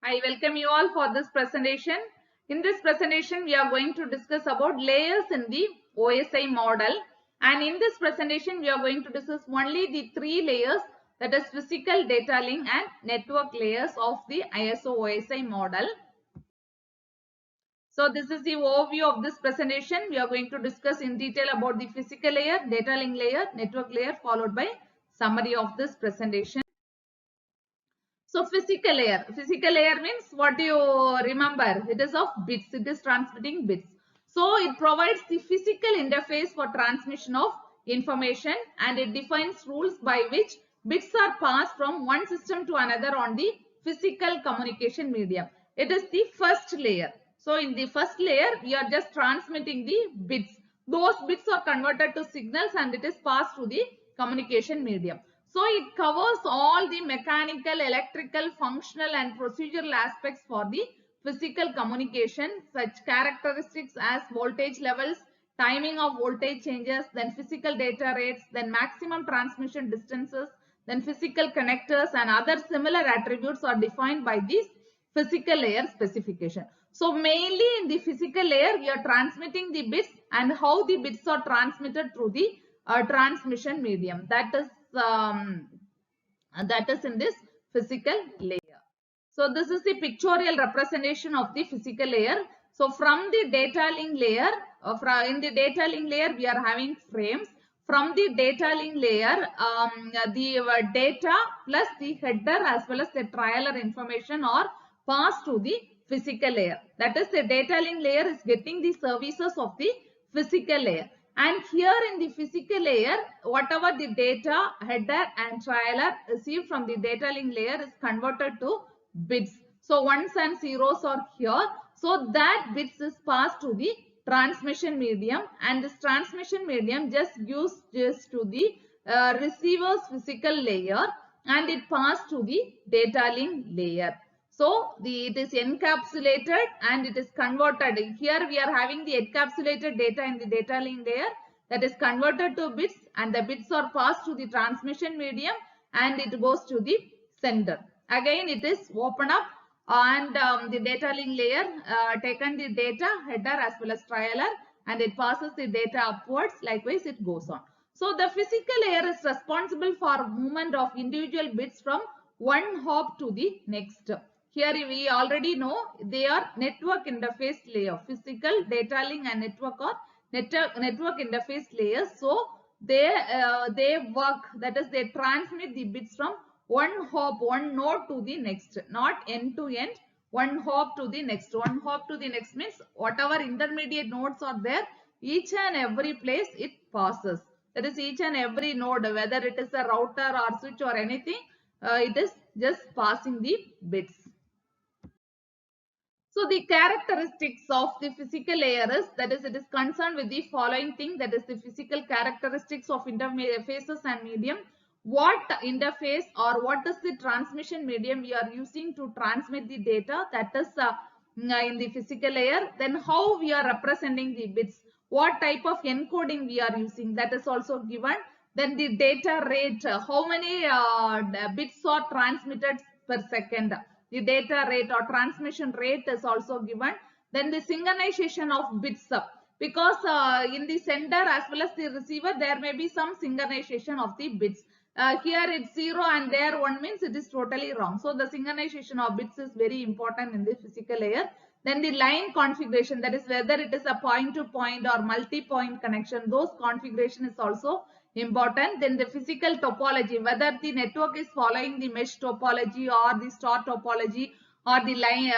I welcome you all for this presentation. In this presentation, we are going to discuss about layers in the OSI model. And in this presentation, we are going to discuss only the three layers, that is physical, data link and network layers of the ISO OSI model. So this is the overview of this presentation. We are going to discuss in detail about the physical layer, data link layer, network layer, followed by summary of this presentation. So physical layer means what do you remember? It is of bits, it is transmitting bits. So it provides the physical interface for transmission of information and it defines rules by which bits are passed from one system to another on the physical communication medium. It is the first layer. So in the first layer, we are just transmitting the bits. Those bits are converted to signals and it is passed through the communication medium. So it covers all the mechanical, electrical, functional and procedural aspects for the physical communication, such characteristics as voltage levels, timing of voltage changes, then physical data rates, then maximum transmission distances, then physical connectors and other similar attributes are defined by this physical layer specification. So mainly in the physical layer, we are transmitting the bits and how the bits are transmitted through the transmission medium. That is in this physical layer. So this is the pictorial representation of the physical layer. So from the data link layer, in the data link layer we are having frames. From the data link layer, the data plus the header as well as the trailer information are passed to the physical layer. That is, the data link layer is getting the services of the physical layer. And here in the physical layer, whatever the data, header and trailer received from the data link layer is converted to bits. So ones and zeros are here. So that bits is passed to the transmission medium and this transmission medium just gives this to the receiver's physical layer and it passed to the data link layer. So it is encapsulated and it is converted. Here we are having the encapsulated data in the data link layer that is converted to bits and the bits are passed to the transmission medium and it goes to the sender. Again it is open up and the data link layer taken the data, header as well as trailer and it passes the data upwards. Likewise it goes on. So the physical layer is responsible for movement of individual bits from one hop to the next. Here we already know they are network interface layer. Physical, data link and network are network interface layers. So they work, that is they transmit the bits from one hop, one node to the next, not end to end, one hop to the next. One hop to the next means whatever intermediate nodes are there, each and every place it passes. That is each and every node, whether it is a router or switch or anything, it is just passing the bits. So the characteristics of the physical layer is, that is, it is concerned with the following thing, that is the physical characteristics of interfaces and medium. What interface or what is the transmission medium we are using to transmit the data, that is in the physical layer. Then how we are representing the bits, what type of encoding we are using, that is also given. Then the data rate, how many bits are transmitted per second. The data rate or transmission rate is also given. Then the synchronization of bits, because in the sender as well as the receiver there may be some synchronization of the bits. Here it's 0 and there 1 means it is totally wrong. So the synchronization of bits is very important in the physical layer. Then the line configuration, that is whether it is a point to point or multi-point connection, those configuration is also important. Then the physical topology, whether the network is following the mesh topology or the star topology or the line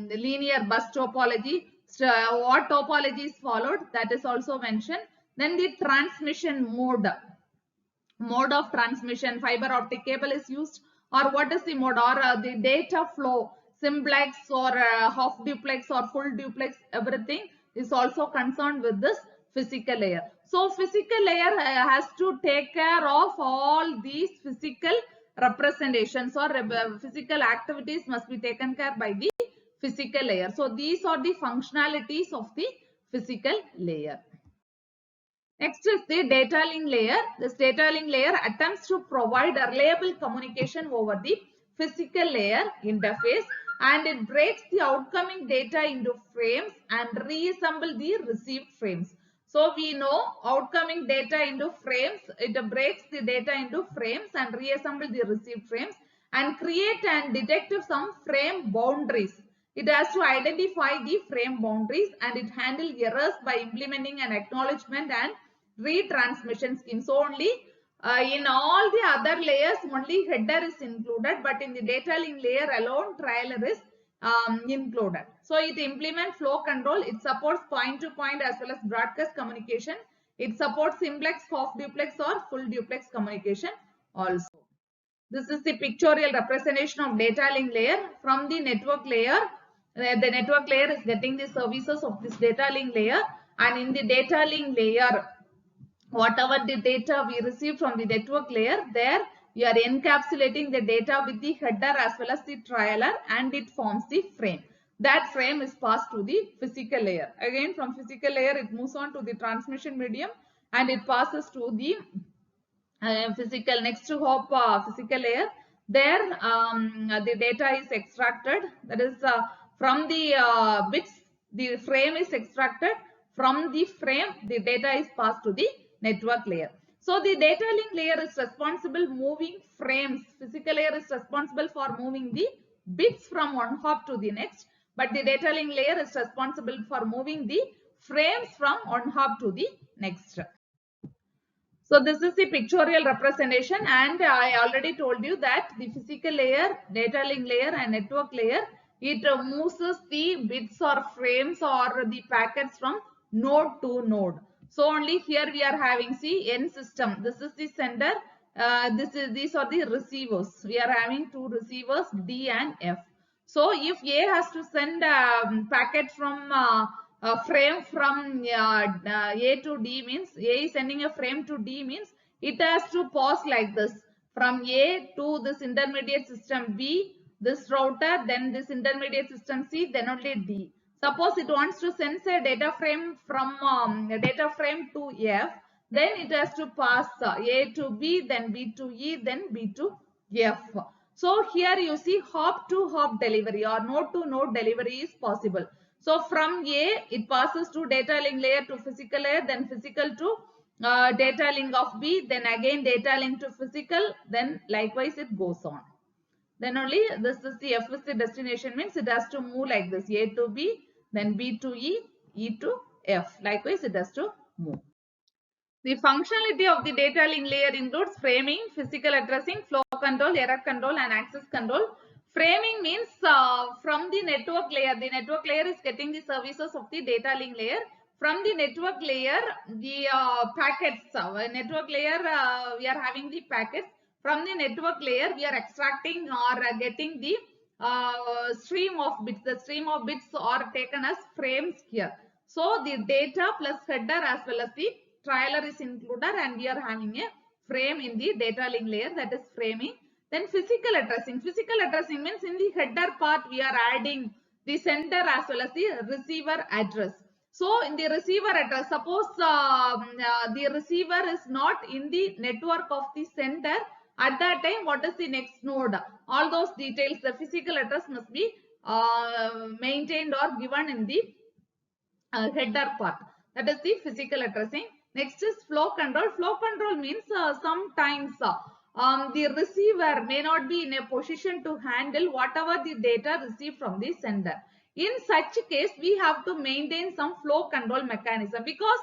linear bus topology, what topology is followed, that is also mentioned. Then the transmission mode of transmission, fiber optic cable is used, or what is the mode, or the data flow, simplex or half duplex or full duplex, everything is also concerned with this physical layer. So physical layer has to take care of all these physical representations or physical activities must be taken care by the physical layer. So these are the functionalities of the physical layer. Next is the data link layer. This data link layer attempts to provide a reliable communication over the physical layer interface, and it breaks the outgoing data into frames and reassemble the received frames. So we know outgoing data into frames, it breaks the data into frames and reassemble the received frames and create and detect some frame boundaries. It has to identify the frame boundaries and it handles errors by implementing an acknowledgement and retransmission scheme. So only in all the other layers only header is included, but in the data link layer alone trailer is included. So it implements flow control. It supports point to point as well as broadcast communication. It supports simplex, half duplex or full duplex communication also. This is the pictorial representation of data link layer. From the network layer, the network layer is getting the services of this data link layer, and in the data link layer, whatever the data we receive from the network layer, there we are encapsulating the data with the header as well as the trailer, and it forms the frame. That frame is passed to the physical layer. Again, from physical layer it moves on to the transmission medium and it passes to the physical, next to hop physical layer. There the data is extracted, that is from the bits the frame is extracted. From the frame the data is passed to the network layer. So the data link layer is responsible moving frames. Physical layer is responsible for moving the bits from one hop to the next, but the data link layer is responsible for moving the frames from one hop to the next. So this is the pictorial representation, and I already told you that the physical layer, data link layer and network layer, it moves the bits or frames or the packets from node to node. So only here we are having, see, N system. This is the sender. These are the receivers. We are having two receivers, D and F. So if A has to send a packet from a frame from A to D, means A is sending a frame to D, means it has to pass like this from A to this intermediate system B, this router, then this intermediate system C, then only D. Suppose it wants to send a data frame from data frame to F, then it has to pass A to B, then B to E, then B to F. So here you see hop to hop delivery or node to node delivery is possible. So from A, it passes to data link layer to physical layer, then physical to data link of B, then again data link to physical, then likewise it goes on. Then only this is the F is the destination, means it has to move like this, A to B, then B to E, E to F. Likewise it has to move. The functionality of the data link layer includes framing, physical addressing, flow control, error control and access control. Framing means from the network layer is getting the services of the data link layer. From the network layer, the packets, network layer we are having the packets. From the network layer we are extracting or getting the stream of bits. The stream of bits are taken as frames here. So the data plus header as well as the trailer is included, and we are having a frame in the data link layer, that is framing. Then physical addressing. Physical addressing means in the header part we are adding the sender as well as the receiver address. So in the receiver address, suppose the receiver is not in the network of the sender, at that time what is the next node? All those details, the physical address must be maintained or given in the header part. That is the physical addressing. Next is flow control. Flow control means sometimes the receiver may not be in a position to handle whatever the data received from the sender. In such case, we have to maintain some flow control mechanism, because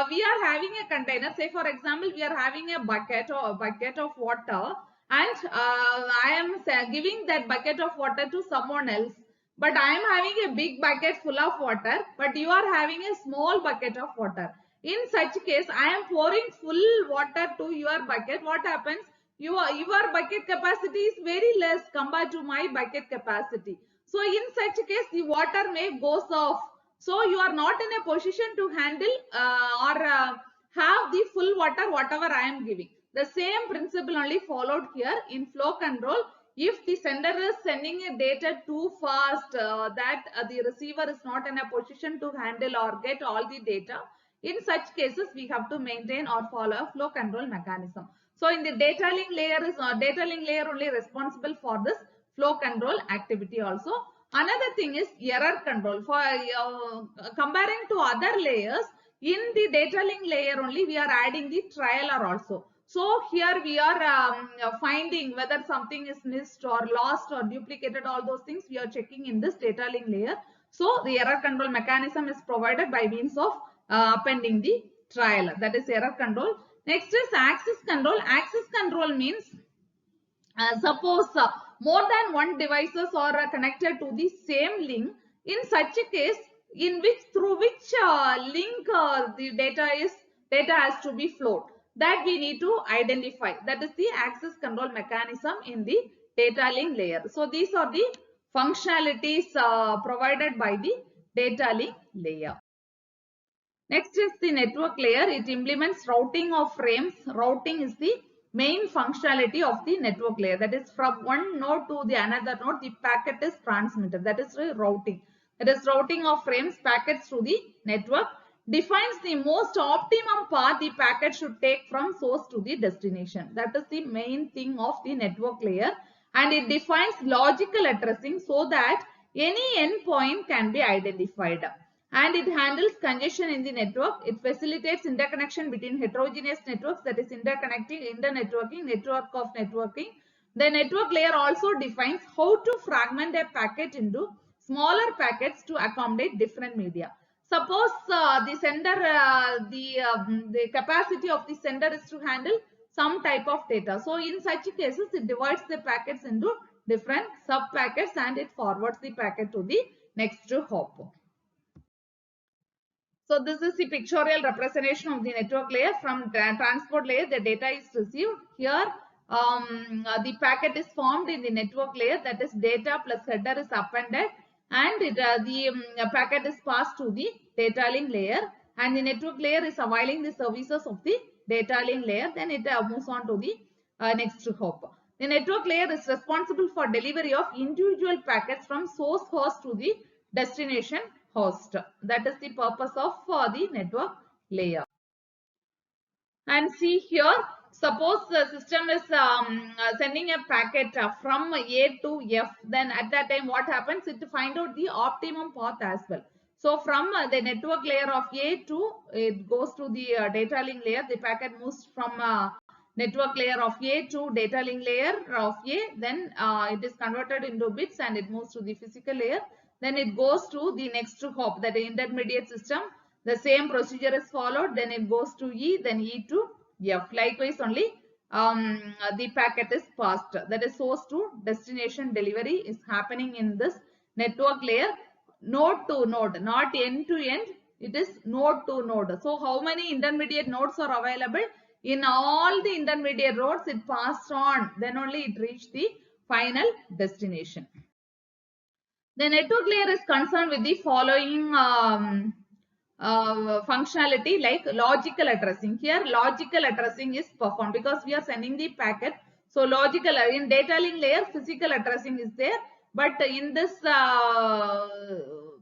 we are having a container. Say for example, we are having a bucket of water, and I am giving that bucket of water to someone else. But I am having a big bucket full of water, but you are having a small bucket of water. In such case, I am pouring full water to your bucket. What happens? Your bucket capacity is very less compared to my bucket capacity. So in such case, the water may goes off. So you are not in a position to handle or have the full water whatever I am giving. The same principle only followed here in flow control. If the sender is sending a data too fast, that the receiver is not in a position to handle or get all the data, in such cases we have to maintain or follow a flow control mechanism. So in the data link layer is data link layer only responsible for this flow control activity also. Another thing is error control. For comparing to other layers, in the data link layer only we are adding the trialer also. So here we are finding whether something is missed or lost or duplicated, all those things we are checking in this data link layer. So the error control mechanism is provided by means of appending the trialer, that is error control. Next is access control. Access control means suppose more than one devices are connected to the same link. In such a case, in which through which link the data has to be flowed, that we need to identify. That is the access control mechanism in the data link layer. So these are the functionalities provided by the data link layer. Next is the network layer. It implements routing of frames. Routing is the main functionality of the network layer. That is, from one node to the another node, the packet is transmitted. That is routing. That is routing of frames, packets through the network. Defines the most optimum path the packet should take from source to the destination. That is the main thing of the network layer. And it defines logical addressing so that any endpoint can be identified. And it handles congestion in the network. It facilitates interconnection between heterogeneous networks, that is interconnecting, internetworking, network of networking. The network layer also defines how to fragment a packet into smaller packets to accommodate different media. Suppose the sender, the capacity of the sender is to handle some type of data. So in such cases, it divides the packets into different sub packets and it forwards the packet to the next hop. So this is the pictorial representation of the network layer. From transport layer, the data is received. Here, the packet is formed in the network layer. That is, data plus header is appended, and the packet is passed to the data link layer. And the network layer is availing the services of the data link layer. Then it moves on to the next hop. The network layer is responsible for delivery of individual packets from source host to the destination host. That is the purpose of the network layer. And see here, suppose the system is sending a packet from A to F, then at that time what happens? It find out the optimum path as well. So from the network layer of A to, it goes to the data link layer. The packet moves from network layer of A to data link layer of A. Then it is converted into bits and it moves to the physical layer. Then it goes to the next hop, that is intermediate system. The same procedure is followed. Then it goes to E, then E to F. Likewise only the packet is passed. That is, source to destination delivery is happening in this network layer, node to node, not end to end. It is node to node. So how many intermediate nodes are available? In all the intermediate nodes, it passed on. Then only it reached the final destination. The network layer is concerned with the following functionality, like logical addressing. Here logical addressing is performed because we are sending the packet. So logical, in data link layer, physical addressing is there, but in this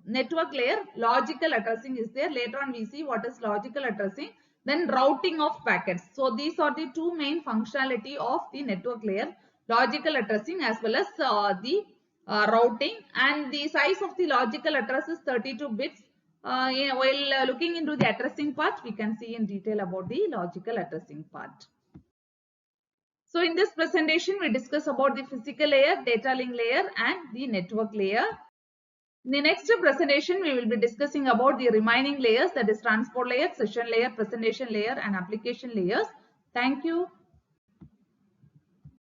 network layer, logical addressing is there. Later on we see what is logical addressing. Then routing of packets. So these are the two main functionality of the network layer, logical addressing as well as the routing. And the size of the logical address is 32 bits. While looking into the addressing part, we can see in detail about the logical addressing part. So in this presentation, we discuss about the physical layer, data link layer and the network layer. In the next presentation, we will be discussing about the remaining layers, that is transport layer, session layer, presentation layer and application layers. Thank you.